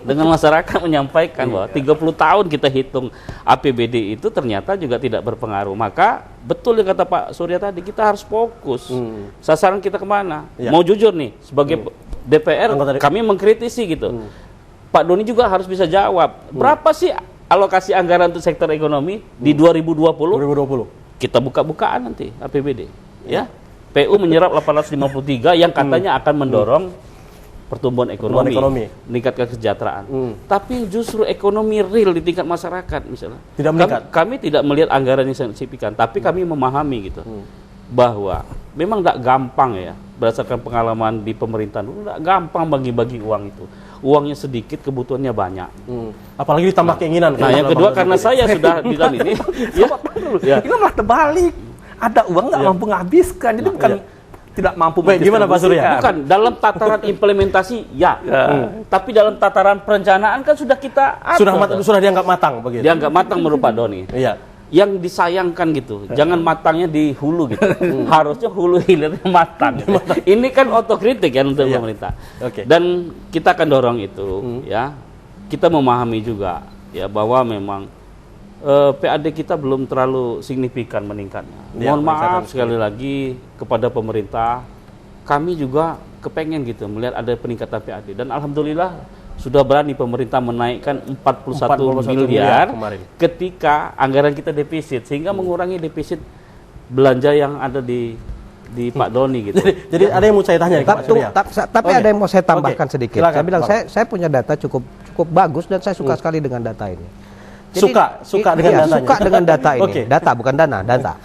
dengan masyarakat menyampaikan bahwa 30 tahun kita hitung APBD itu ternyata juga tidak berpengaruh. Maka betul yang kata Pak Surya tadi, kita harus fokus. Sasaran kita kemana? Mau jujur nih sebagai DPR kami mengkritisi gitu. Pak Doni juga harus bisa jawab, berapa sih alokasi anggaran untuk sektor ekonomi di 2020? Kita buka-bukaan nanti APBD. Ya, PU menyerap 853 yang katanya akan mendorong pertumbuhan ekonomi, meningkatkan kesejahteraan. Tapi justru ekonomi real di tingkat masyarakat misalnya. Tidak meningkat. Kami tidak melihat anggaran yang signifikan, tapi kami memahami gitu. Bahwa memang tidak gampang ya, berdasarkan pengalaman di pemerintahan dulu, tidak gampang bagi-bagi uang itu. Uangnya sedikit, kebutuhannya banyak. Apalagi ditambah keinginan. Nah, yang kedua karena saya sudah di dalam ini, ini malah terbalik. Ada uang nggak mampu menghabiskan, jadi bukan tidak mampu. Gimana Pak Surya? Bukan dalam tataran implementasi tapi dalam tataran perencanaan kan sudah kita sudah dianggap matang begitu. Dianggap matang menurut Pak Doni. Yang disayangkan gitu, jangan matangnya di hulu gitu. Harusnya hulu hilirnya matang. Gitu. Ini kan otokritik kan untuk pemerintah. Dan kita akan dorong itu, ya. Kita memahami juga, ya bahwa memang PAD kita belum terlalu signifikan meningkatnya. Mohon maaf sekali lagi kepada pemerintah, kami juga kepengen gitu melihat ada peningkatan PAD. Dan alhamdulillah sudah berani pemerintah menaikkan 41 miliar ketika anggaran kita defisit, sehingga mengurangi defisit belanja yang ada di Pak Doni gitu. Jadi ada yang mau saya tanya Pak Surya. Tapi ada yang mau saya tambahkan sedikit. Silakan, saya bilang saya punya data cukup bagus dan saya suka sekali dengan data ini. Jadi, suka dengan datanya. Suka dengan data ini. Data bukan dana, data.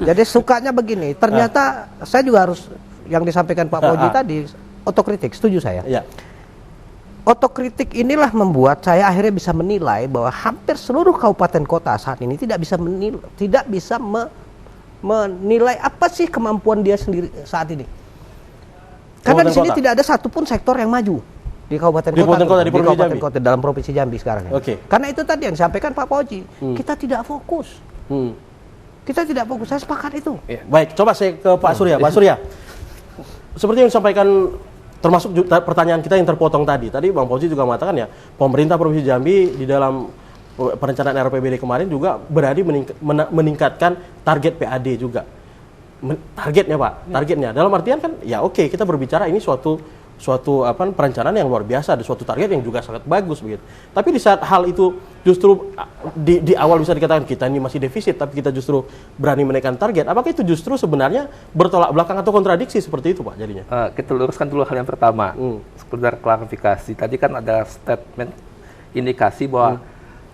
Jadi sukanya begini, ternyata saya juga harus yang disampaikan Pak Fauji tadi, otokritik, setuju saya. Otokritik inilah membuat saya akhirnya bisa menilai bahwa hampir seluruh kabupaten kota saat ini tidak bisa menilai apa sih kemampuan dia sendiri saat ini. Karena di sini tidak ada satupun sektor yang maju di kabupaten kota dalam provinsi Jambi sekarang. Karena itu tadi yang disampaikan Pak Fauji, kita tidak fokus. Kita tidak fokus. Saya sepakat itu. Baik, coba saya ke Pak Surya. Pak Surya, seperti yang disampaikan, termasuk pertanyaan kita yang terpotong tadi Bang Fauji juga mengatakan ya, pemerintah Provinsi Jambi di dalam perencanaan RPBD kemarin juga berani meningkatkan target PAD juga. Targetnya Pak, targetnya dalam artian kan ya kita berbicara ini suatu perencanaan yang luar biasa, ada suatu target yang juga sangat bagus begitu. Tapi di saat hal itu justru di awal bisa dikatakan kita ini masih defisit, tapi kita justru berani menaikkan target. Apakah itu justru sebenarnya bertolak belakang atau kontradiksi seperti itu Pak jadinya? Kita luruskan dulu hal yang pertama, sekedar klarifikasi. Tadi kan ada statement indikasi bahwa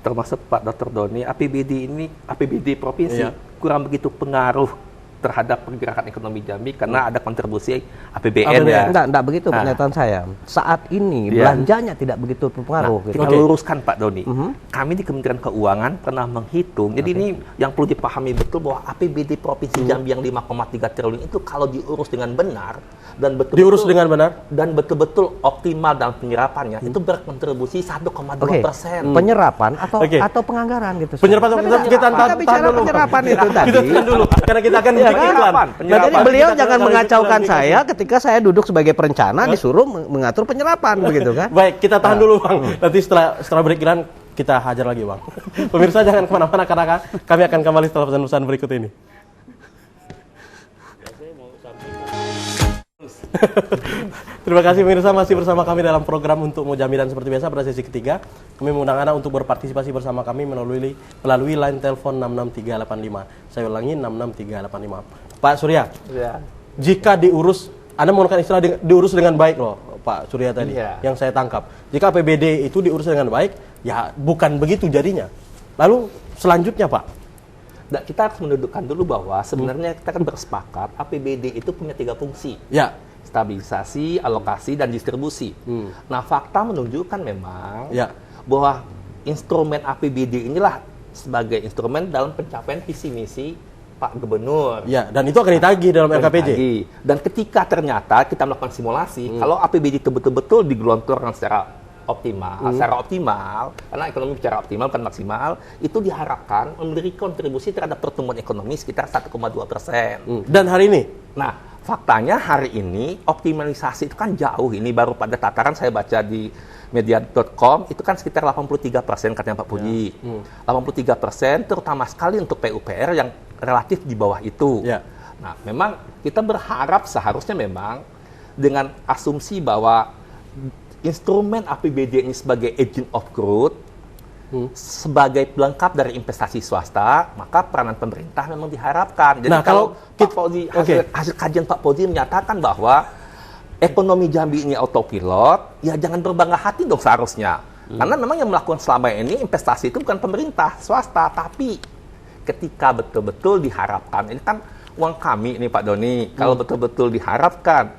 termasuk Pak Dr. Doni, APBD provinsi kurang begitu pengaruh terhadap pergerakan ekonomi Jambi karena ada kontribusi APBN ya. Enggak begitu pernyataan saya. Saat ini belanjanya tidak begitu berpengaruh. Kita luruskan Pak Doni. Kami di Kementerian Keuangan pernah menghitung. Jadi ini yang perlu dipahami betul bahwa APBD Provinsi Jambi yang 5,3 triliun itu kalau diurus dengan benar dan betul-betul optimal dalam penyerapannya itu berkontribusi 1,2%. Penyerapan atau penganggaran gitu. Penyerapan kita bicara penyerapan itu tadi. Kita dulu karena kita akan penyerapan. Jadi beliau jangan mengacaukan saya ketika saya duduk sebagai perencana disuruh mengatur penyerapan begitu kan. Baik, kita tahan dulu Bang. Nanti setelah break iklan kita hajar lagi Bang. Pemirsa jangan kemana-mana karena kami akan kembali setelah pesan-pesan berikut ini. Terima kasih pemirsa, masih bersama kami dalam program Untuk Mujamidan seperti biasa pada sesi ketiga. Kami mengundang Anda untuk berpartisipasi bersama kami melalui line telepon 66385. Saya ulangi 66385. Pak Surya, ya. Jika diurus, Anda menggunakan istilah diurus dengan baik loh, Pak Surya tadi, yang saya tangkap. Jika APBD itu diurus dengan baik, ya bukan begitu jadinya. Lalu selanjutnya Pak? Dan kita harus mendudukkan dulu bahwa sebenarnya kita kan bersepakat APBD itu punya 3 fungsi. Ya. Stabilisasi, alokasi, dan distribusi. Nah, fakta menunjukkan memang bahwa instrumen APBD inilah sebagai instrumen dalam pencapaian visi misi Pak Gubernur. Ya, dan itu akan ditagih dalam RKPJ. Dan ketika ternyata kita melakukan simulasi, kalau APBD itu betul-betul digelontorkan secara optimal, karena ekonomi bicara optimal bukan maksimal, itu diharapkan memberi kontribusi terhadap pertumbuhan ekonomi sekitar 1,2%. Dan hari ini? Nah, faktanya hari ini optimalisasi itu kan jauh, ini baru pada tataran saya baca di media.com itu kan sekitar 83% katanya Pak Puji. 83% terutama sekali untuk PUPR yang relatif di bawah itu. Nah, memang kita berharap seharusnya memang dengan asumsi bahwa instrumen APBD ini sebagai agent of growth, sebagai pelengkap dari investasi swasta, maka peranan pemerintah memang diharapkan. Jadi kalau Pak Fauzi, hasil kajian Pak Fauzi menyatakan bahwa ekonomi Jambi ini autopilot, ya jangan berbangga hati dong seharusnya. Karena memang yang melakukan selama ini investasi itu bukan pemerintah, swasta, tapi ketika betul-betul diharapkan, ini kan uang kami ini Pak Doni, kalau betul-betul diharapkan,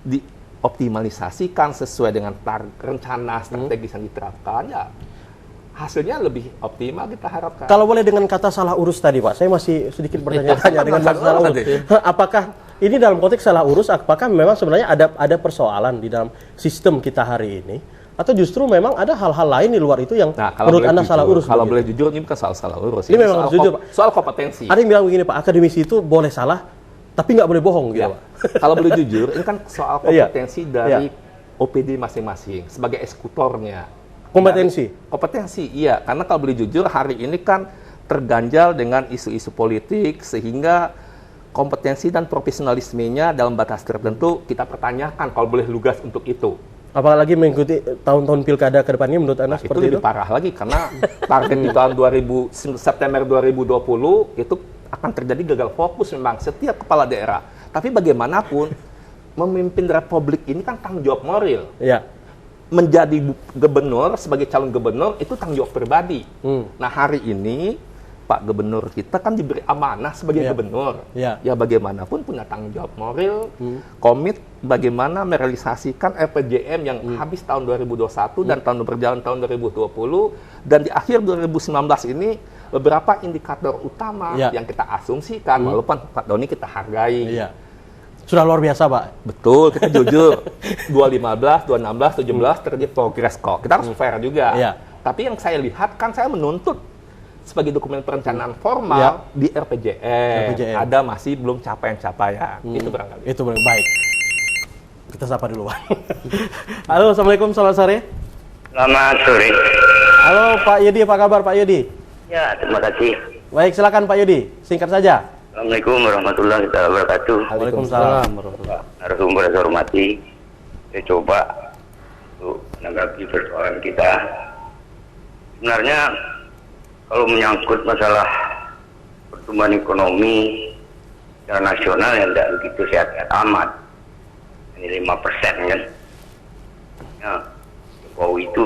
dioptimalisasikan sesuai dengan rencana strategis yang diterapkan, ya hasilnya lebih optimal kita harapkan. Kalau boleh dengan kata salah urus tadi Pak, saya masih sedikit bertanya-tanya dengan salah urus. Apakah ini dalam konteks salah urus, apakah memang sebenarnya ada persoalan di dalam sistem kita hari ini? Atau justru memang ada hal-hal lain di luar itu yang menurut Anda salah urus? Kalau boleh jujur, ini bukan salah urus. Ini memang harus jujur Pak. Soal kompetensi. Ada yang bilang begini Pak, akademisi itu boleh salah, tapi nggak boleh bohong gitu Pak. Kalau boleh jujur, ini kan soal kompetensi dari OPD masing-masing sebagai eksekutornya. Kompetensi, iya. Karena kalau boleh jujur, hari ini kan terganjal dengan isu-isu politik, sehingga kompetensi dan profesionalismenya dalam batas tertentu kita pertanyakan kalau boleh lugas untuk itu. Apalagi mengikuti tahun-tahun pilkada ke depannya menurut Anda seperti itu? Lebih parah lagi, karena target di tahun September 2020 itu akan terjadi gagal fokus memang setiap kepala daerah. Tapi bagaimanapun, memimpin republik ini kan tanggung jawab moral. Menjadi gubernur, sebagai calon gubernur, itu tanggung jawab pribadi. Nah, hari ini Pak Gubernur kita kan diberi amanah sebagai gubernur. Ya bagaimanapun punya tanggung jawab moral, komit bagaimana merealisasikan RPJM yang habis tahun 2021 dan tahun berjalan tahun 2020, dan di akhir 2019 ini beberapa indikator utama yang kita asumsikan, walaupun Pak Doni kita hargai. Sudah luar biasa Pak. Betul, kita jujur. 2015, 2016, 2017 terjadi progres kok. Kita harus fair juga. Tapi yang saya lihat kan saya menuntut sebagai dokumen perencanaan formal di RPJM. Ada masih belum capaian-capaian. Itu barangkali. Itu baik. Kita sapa dulu Pak. Halo, Assalamualaikum, selamat sore. Selamat sore. Halo Pak Yudi, apa kabar Pak Yudi? Ya, terima kasih. Baik, silakan Pak Yudi, singkat saja. Assalamualaikum warahmatullahi wabarakatuh. Waalaikumsalam. Narasumber saya hormati, saya coba untuk menanggapi persoalan kita. Sebenarnya kalau menyangkut masalah pertumbuhan ekonomi secara nasional yang tidak begitu sehat-sehat amat, ini 5% kan. Ya, Jokowi itu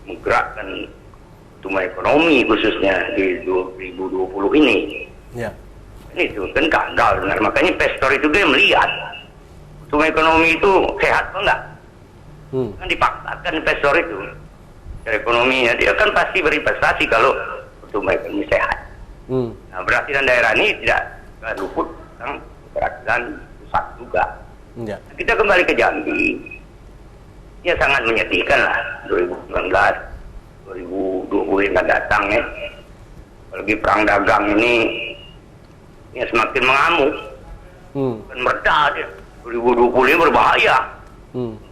menggerakkan pertumbuhan ekonomi khususnya di 2020 ini. Itu kan gagal benar. Makanya investor itu dia melihat pertumbuhan ekonomi itu sehat atau enggak. Kan dipaksakan investor itu. Secara ekonominya dia kan pasti berinvestasi kalau pertumbuhan ekonomi sehat. Nah, berhasilan daerah ini tidak luput tentang keberhasilan pusat juga. Kita kembali ke Jambi. Ya sangat menyedihkan lah 2019, 2020 yang datang ya. Apalagi perang dagang ini ya semakin mengamuk. Dan meredah dia. 2020 ini berbahaya.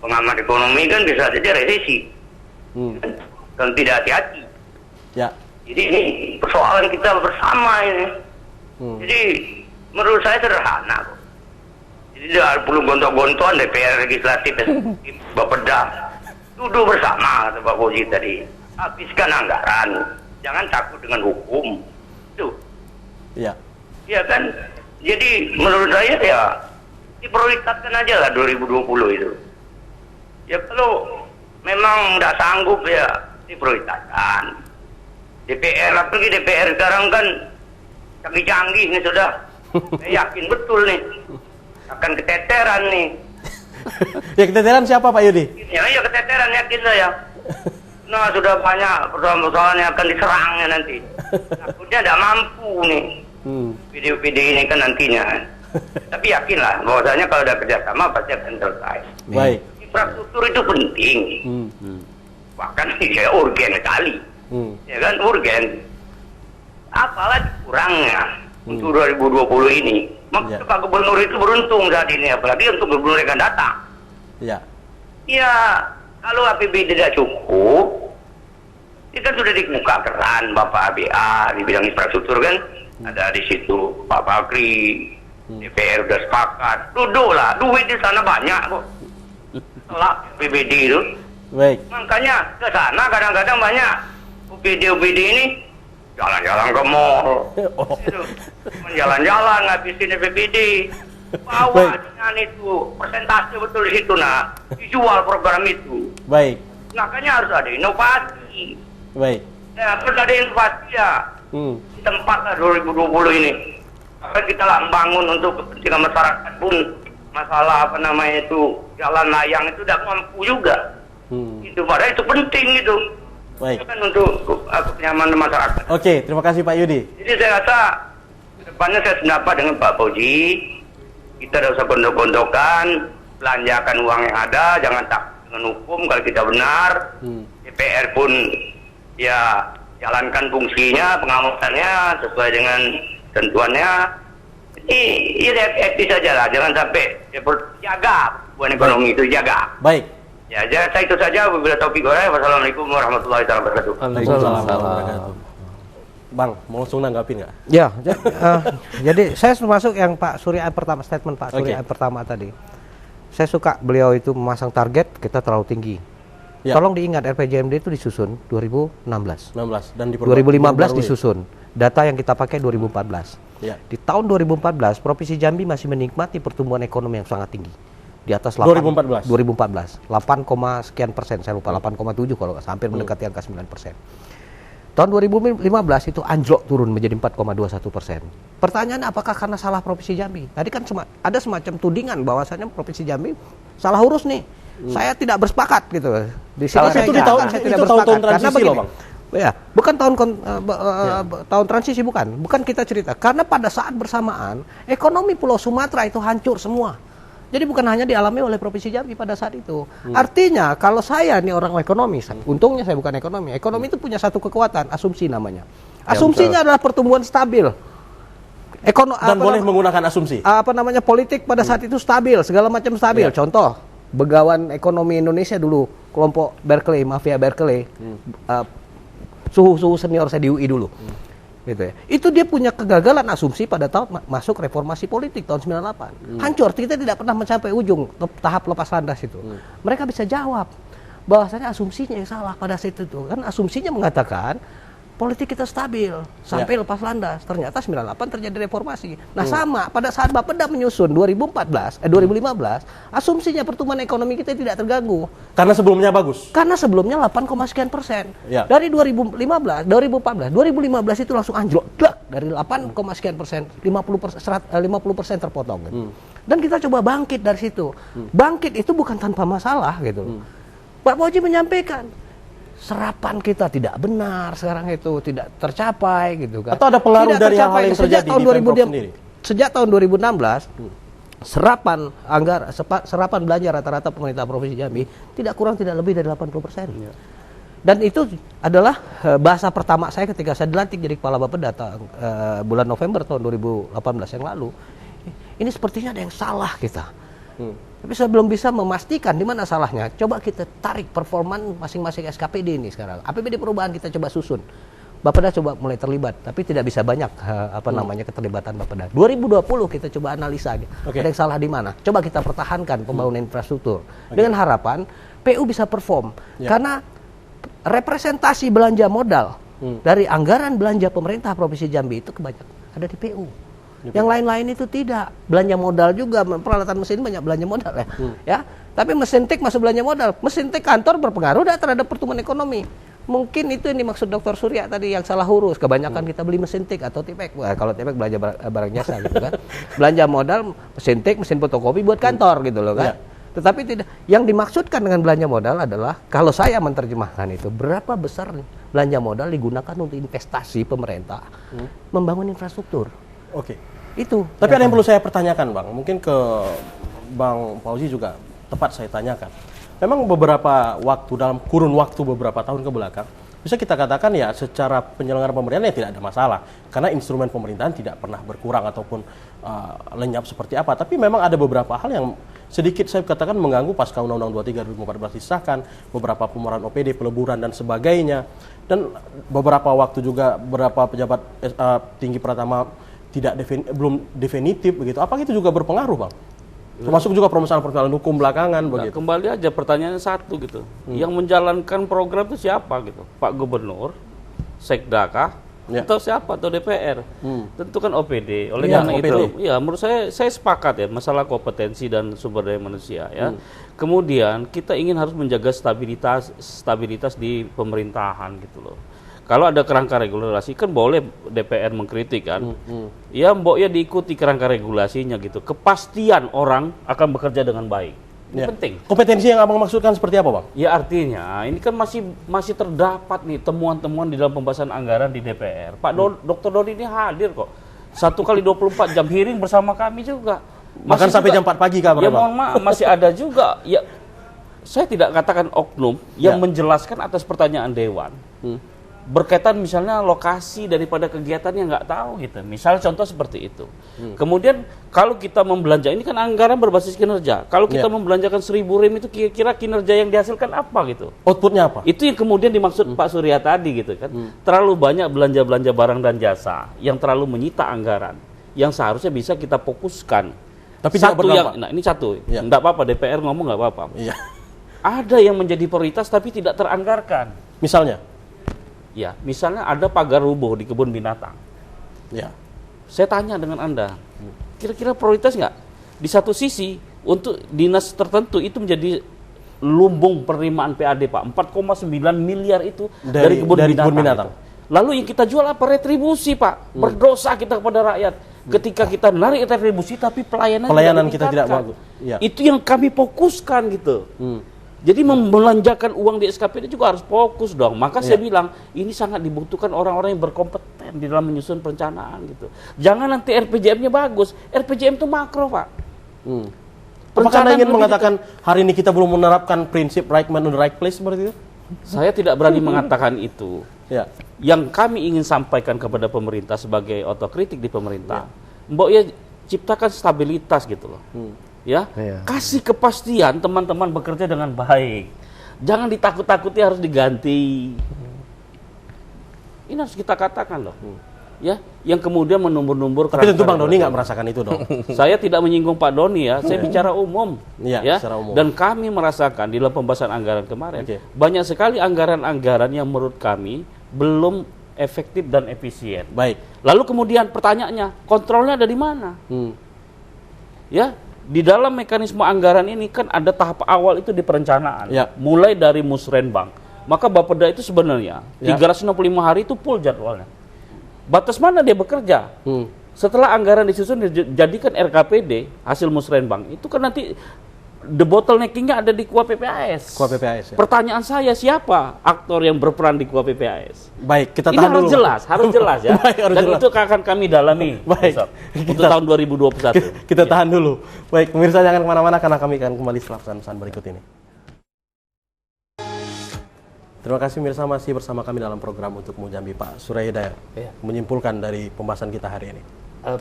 Pengamat ekonomi kan bisa saja resesi. Dan tidak hati-hati. Jadi ini persoalan kita bersama ini. Jadi menurut saya sederhana kok. Jadi tidak perlu gontok-gontokan DPR legislatif dan Bapeda. Duduk bersama kata Pak Fauzi tadi. Habiskan anggaran. Jangan takut dengan hukum. Itu. Iya. Iya kan? Jadi menurut saya ya diprioritaskan aja lah 2020 itu. Ya kalau memang nggak sanggup ya diprioritaskan. DPR, apalagi DPR sekarang kan canggih-canggih nih sudah. Saya yakin betul nih akan keteteran nih. Ya keteteran siapa Pak Yudi? Ya keteteran yakin saya. Nah sudah banyak persoalan-persoalan yang akan diserangnya nanti. Takutnya tidak mampu nih video-video ini kan nantinya. Tapi yakinlah bahwasanya kalau ada kerjasama pasti akan selesai. Baik. Infrastruktur itu penting. Bahkan saya urgen sekali. Ya kan urgen. Apalagi kurangnya untuk 2020 ini. Maka Pak Gubernur itu beruntung saat ini, apalagi untuk gubernur yang akan datang. Iya. Ya, kalau APBD tidak cukup, ini kan sudah dikemukakan Bapak ABA di bidang infrastruktur kan, ada di situ Pak Bakri, DPR udah sepakat, duduklah, duit di sana banyak kok. Setelah APBD itu. Baik. Makanya ke sana kadang-kadang banyak UPD ini jalan-jalan ke mall, jalan-jalan ngabisin APBD, bawa dengan itu persentase betul di situ, nah dijual program itu. Baik. Makanya harus ada inovasi. Baik. Ya harus ada inovasi ya. Di tempat lah 2020 ini. Maka kita lah membangun untuk kepentingan masyarakat pun masalah apa namanya itu jalan layang itu tidak mampu juga. Itu padahal itu penting itu. Baik. Kan untuk kenyamanan masyarakat. Oke, terima kasih Pak Yudi. Jadi saya rasa depannya saya sependapat dengan Pak Fauzi. Kita tidak usah gondok-gondokan, belanjakan uang yang ada, jangan takut dengan hukum kalau kita benar. DPR pun ya jalankan fungsinya, pengawasannya sesuai dengan tentuannya. Ini etis saja lah, jangan sampai jaga hubungan ekonomi itu jaga. Baik. Ya, saya itu saja. Wabillahi taufiq wal hidayah. Wassalamualaikum warahmatullahi wabarakatuh. Waalaikumsalam. Bang, mau langsung nanggapin nggak? Ya, jadi saya termasuk yang Pak Surya pertama, statement Pak Surya pertama tadi. Saya suka beliau itu memasang target kita terlalu tinggi. Ya. Tolong diingat RPJMD itu disusun 2016. Dan 2015 disusun. Data yang kita pakai 2014. Ya. Di tahun 2014 Provinsi Jambi masih menikmati pertumbuhan ekonomi yang sangat tinggi. Di atas 2014 8, sekian persen, saya lupa 8,7 kalau hampir mendekati angka 9%. Tahun 2015 itu anjlok turun menjadi 4,21%. Pertanyaannya apakah karena salah Provinsi Jambi? Tadi kan ada semacam tudingan bahwasanya Provinsi Jambi salah urus nih. Saya tidak bersepakat gitu. Di sini saya tidak bersepakat karena begini. Loh, Bang. Ya, bukan tahun transisi bukan kita cerita karena pada saat bersamaan ekonomi Pulau Sumatera itu hancur semua. Jadi bukan hanya dialami oleh Provinsi Jambi pada saat itu. Artinya kalau saya nih orang ekonomi, untungnya saya bukan ekonomi. Ekonomi itu punya satu kekuatan, asumsi namanya. Asumsinya adalah pertumbuhan stabil. Dan boleh menggunakan asumsi. Politik pada saat itu stabil, segala macam stabil. Contoh, Begawan Ekonomi Indonesia dulu, kelompok Berkeley, mafia Berkeley, suhu senior saya di UI dulu. Gitu ya. Itu dia punya kegagalan asumsi pada tahun masuk reformasi politik tahun 98. Hancur, kita tidak pernah mencapai ujung tahap lepas landas itu. Mereka bisa jawab bahwasanya asumsinya yang salah pada saat itu. Kan asumsinya mengatakan politik kita stabil sampai lepas landas. Ternyata 98 terjadi reformasi. Nah, sama pada saat Bapeda menyusun 2015, asumsinya pertumbuhan ekonomi kita tidak terganggu. Karena sebelumnya bagus. Karena sebelumnya 8, sekian persen. Ya. Dari 2015 itu langsung anjlok dari 8, sekian persen, 50% terpotong. Gitu. Dan kita coba bangkit dari situ. Bangkit itu bukan tanpa masalah gitu. Pak Fauzi menyampaikan serapan kita tidak benar sekarang itu tidak tercapai gitu kan. Atau ada pengaruh dari hal-hal yang terjadi di Pemprov sendiri? Sejak tahun 2016 serapan belanja rata-rata pemerintah Provinsi Jambi tidak kurang tidak lebih dari 80%. Dan itu adalah bahasa pertama saya ketika saya dilantik jadi kepala Bapeda bulan November tahun 2018 yang lalu. Ini sepertinya ada yang salah kita. Tapi saya belum bisa memastikan di mana salahnya. Coba kita tarik performan masing-masing SKPD ini sekarang. APBD perubahan kita coba susun. Bapeda coba mulai terlibat, tapi tidak bisa banyak keterlibatan Bapeda. 2020 kita coba analisa, ada yang salah di mana? Coba kita pertahankan pembangunan infrastruktur dengan harapan PU bisa perform, karena representasi belanja modal dari anggaran belanja pemerintah Provinsi Jambi itu kebanyakan ada di PU. Yang lain-lain itu tidak. Belanja modal juga, peralatan mesin banyak belanja modal ya. Tapi mesin tik masuk belanja modal. Mesin tik kantor berpengaruh terhadap pertumbuhan ekonomi. Mungkin itu yang dimaksud Dr. Surya tadi yang salah urus. Kebanyakan kita beli mesin tik atau tipek. Kalau tipek belanja barang jasa gitu kan. Belanja modal mesin tik, mesin fotokopi buat kantor gitu loh kan. Tetapi tidak. Yang dimaksudkan dengan belanja modal adalah kalau saya menerjemahkan itu berapa besar belanja modal digunakan untuk investasi pemerintah membangun infrastruktur. Itu. Tapi ada yang perlu saya pertanyakan, Bang. Mungkin ke Bang Fauzi juga tepat saya tanyakan. Memang beberapa waktu, dalam kurun waktu beberapa tahun ke belakang, bisa kita katakan ya secara penyelenggaraan pemerintahan ya tidak ada masalah. Karena instrumen pemerintahan tidak pernah berkurang ataupun lenyap seperti apa. Tapi memang ada beberapa hal yang sedikit saya katakan mengganggu pasca Undang-Undang 23 2014 disahkan, beberapa pemeran OPD, peleburan dan sebagainya. Dan beberapa waktu juga beberapa pejabat tinggi Pratama belum definitif begitu. Apakah itu juga berpengaruh, Bang? Termasuk juga permasalahan hukum belakangan begitu. Kembali aja pertanyaannya satu gitu. Yang menjalankan program itu siapa gitu? Pak Gubernur, Sekda kah? Atau siapa? Atau DPR? Tentu kan OPD. Oleh karena itu, ya menurut saya sepakat ya masalah kompetensi dan sumber daya manusia ya. Kemudian kita ingin harus menjaga stabilitas di pemerintahan gitu loh. Kalau ada kerangka regulasi kan boleh DPR mengkritik kan, ya mbok ya diikuti kerangka regulasinya gitu. Kepastian orang akan bekerja dengan baik, ini penting. Kompetensi yang abang maksudkan seperti apa, Bang? Ya artinya ini kan masih terdapat nih temuan-temuan di dalam pembahasan anggaran di DPR. Pak Dr. Dodi ini hadir kok, 1 kali 24 jam hearing bersama kami juga. Bahkan sampai jam 4 pagi kabar. Ya mohon maaf masih ada juga. Ya saya tidak katakan oknum yang menjelaskan atas pertanyaan Dewan. Berkaitan misalnya lokasi daripada kegiatan yang nggak tahu gitu. Misal contoh seperti itu. Kemudian kalau kita membelanja, ini kan anggaran berbasis kinerja. Kalau kita membelanjakan 1000 rem itu kira-kira kinerja yang dihasilkan apa gitu? Outputnya apa? Itu yang kemudian dimaksud Pak Surya tadi gitu kan. Terlalu banyak belanja-belanja barang dan jasa yang terlalu menyita anggaran. Yang seharusnya bisa kita fokuskan. Tapi satu ini satu. Nggak apa-apa, DPR ngomong nggak apa-apa. Ada yang menjadi prioritas tapi tidak teranggarkan. Misalnya? Ya, misalnya ada pagar rubuh di kebun binatang. Ya. Saya tanya dengan Anda, kira-kira prioritas nggak? Di satu sisi, untuk dinas tertentu itu menjadi lumbung penerimaan PAD, Pak. 4,9 miliar itu dari kebun binatang. Lalu yang kita jual apa? Retribusi, Pak. Berdosa kita kepada rakyat. Ketika kita narik retribusi, tapi pelayanan kita tidak bagus. Ya. Itu yang kami fokuskan gitu. Jadi membelanjakan uang di SKPD juga harus fokus dong. Maka saya bilang ini sangat dibutuhkan orang-orang yang berkompeten di dalam menyusun perencanaan gitu. Jangan nanti RPJM-nya bagus. RPJM itu makro, Pak. Apakah Anda ingin mengatakan hari ini kita belum menerapkan prinsip right man in the right place seperti itu? Saya tidak berani mengatakan itu. Yang kami ingin sampaikan kepada pemerintah sebagai otokritik di pemerintah, mbok ya ciptakan stabilitas gitu loh. Kasih kepastian teman-teman bekerja dengan baik. Jangan ditakut-takuti harus diganti. Ini harus kita katakan loh. Yang kemudian menumbur-numbur. Tapi tentu Bang Doni nggak merasakan itu dong. Saya tidak menyinggung Pak Doni ya. Saya bicara umum. Secara umum. Dan kami merasakan di dalam pembahasan anggaran kemarin banyak sekali anggaran-anggaran yang menurut kami belum efektif dan efisien. Baik. Lalu kemudian pertanyaannya, kontrolnya ada di mana? Di dalam mekanisme anggaran ini kan ada tahap awal itu di perencanaan, mulai dari musrenbang. Maka Bapeda itu sebenarnya 365 hari itu full jadwalnya. Batas mana dia bekerja? Setelah anggaran disusun dijadikan RKPD hasil musrenbang, itu kan nanti the bottlenecking-nya ada di KUA-PPAS. Pertanyaan saya, siapa aktor yang berperan di KUA-PPAS? Baik, kita ini tahan harus dulu. harus jelas ya. Dan itu akan kami dalami. Baik. Untuk tahun 2021. Kita tahan dulu. Baik, pemirsa jangan kemana-mana karena kami akan kembali setelah pesan-pesan berikut ini. Terima kasih pemirsa masih bersama kami dalam program Untukmu Jambi. Pak Surya Hidayat menyimpulkan dari pembahasan kita hari ini.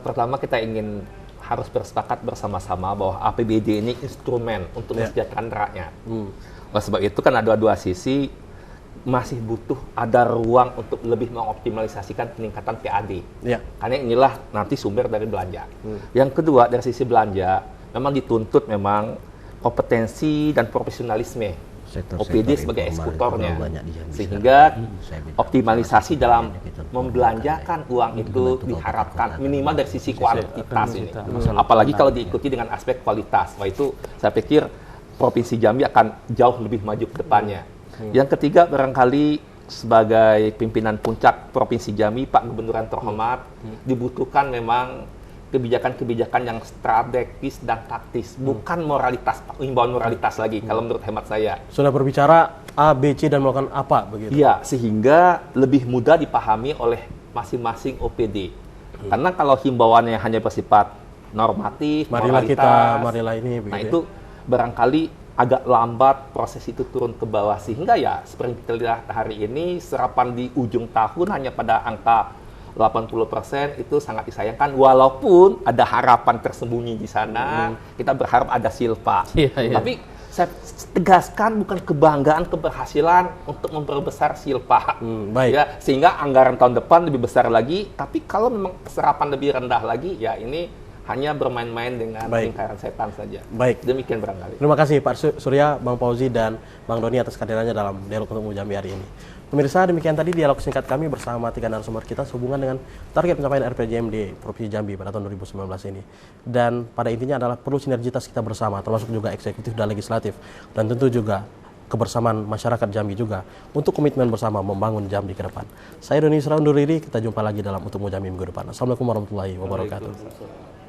Pertama kita ingin harus bersepakat bersama-sama bahwa APBD ini instrumen untuk mensejahterakan rakyat. Oleh sebab itu kan ada dua sisi. masih butuh ada ruang untuk lebih mengoptimalisasikan peningkatan PAD. Ya. Karena inilah nanti sumber dari belanja. Yang kedua, dari sisi belanja, memang dituntut memang kompetensi dan profesionalisme OPD sebagai eksekutornya, sehingga optimalisasi dalam membelanjakan uang itu diharapkan minimal dari sisi kuantitas ini, apalagi kalau diikuti dengan aspek kualitas. Wah, itu saya pikir Provinsi Jambi akan jauh lebih maju ke depannya. Yang ketiga, barangkali sebagai pimpinan puncak Provinsi Jambi, Pak Gubernur yang terhormat, dibutuhkan memang kebijakan-kebijakan yang strategis dan taktis, bukan moralitas, himbauan moralitas lagi, kalau menurut hemat saya. Sudah berbicara A, B, C, dan melakukan apa, begitu? Iya, sehingga lebih mudah dipahami oleh masing-masing OPD. Karena kalau himbauannya hanya bersifat normatif, marilah ini, begitu. Nah, itu barangkali agak lambat proses itu turun ke bawah, sehingga ya seperti kita lihat hari ini, serapan di ujung tahun hanya pada angka 80% itu sangat disayangkan, walaupun ada harapan tersembunyi di sana. Kita berharap ada silpa. Tapi saya tegaskan, bukan kebanggaan keberhasilan untuk memperbesar silpa. Ya, sehingga anggaran tahun depan lebih besar lagi. Tapi kalau memang serapan lebih rendah lagi, ya ini hanya bermain-main dengan lingkaran setan saja. Demikian barangkali. Terima kasih Pak Surya, Bang Fauzi, dan Bang Doni atas kehadirannya dalam Dialog Untuk Jambi hari ini. Pemirsa, demikian tadi dialog singkat kami bersama 3 narasumber kita sehubungan dengan target pencapaian RPJM di Provinsi Jambi pada tahun 2019 ini. Dan pada intinya adalah perlu sinergitas kita bersama, termasuk juga eksekutif dan legislatif, dan tentu juga kebersamaan masyarakat Jambi juga untuk komitmen bersama membangun Jambi ke depan. Saya Doni Isra undur diri, kita jumpa lagi dalam Untuk Jambi minggu depan. Assalamualaikum warahmatullahi wabarakatuh.